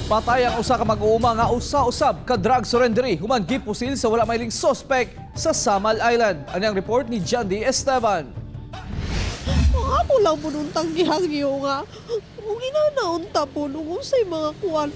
Patay ang usa ka mag-uuma nga usa-usab ka drug surrenderee human gipusil sa wala mailing suspect sa Samal Island. Ano ang report ni John D. Esteban? Ako lang po nung tanggihagyo nga. Kung inanaunta po nung usay mga kuwan.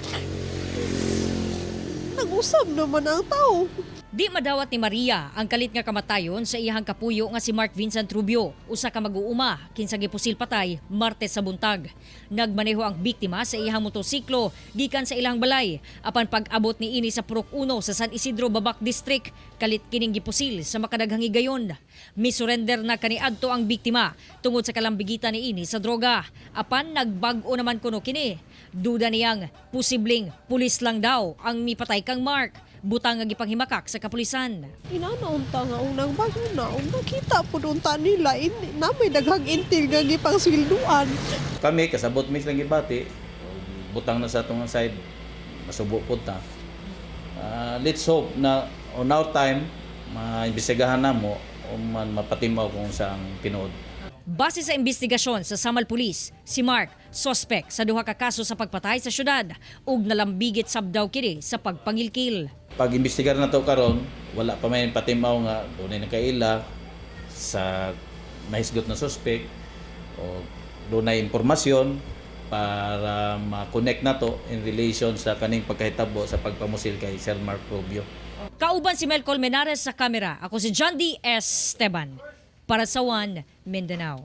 Nag-usab naman ang tao. Di madawat ni Maria ang kalit nga kamatayon sa iyang kapuyo nga si Mark Vincent Rubio, usa ka mag-uuma kinsa gipusil patay Martes sa buntag. Nagmaneho ang biktima sa iyang motorsiklo gikan sa ilang balay apan pag-abot ni ini sa Purok 1 sa San Isidro Babac District, kalit kining gipusil sa makadaghang higayon. Misurrender na kaniadto ang biktima tungod sa kalambigitan ni ini sa droga. Apan nagbag-o naman kuno kini. Duda niyang posibleng pulis lang daw ang mipatay kang Mark. Butang nga gipanghimakak sa kapulisan. Inanaunta nga unang bago na. Nakita po nung nila. Na may daghang intil nga gipang swilduan. Kami, kasabot mi lang gibati, butang na sa itong side, masubo po ta. Let's hope na on our time, maimbestigahan na mo o mapatimaw kung saan tinuod. Base sa investigasyon sa Samal Police, si Mark, suspect sa duha ka kaso sa pagpatay sa syudad ug nalambigit sabdaw kini sa pagpangilkil. Pag imbestigar na to karon, wala pa may patimaw nga dunay nakaila sa nahisgot na suspect o dunay impormasyon para ma-connect na to in relation sa kaning pagkahitabo sa pagpamusil kay Sir Mark Rubio. Kauban si Mel Colmenares sa kamera. Ako si John D. Esteban para sa One Mindanao.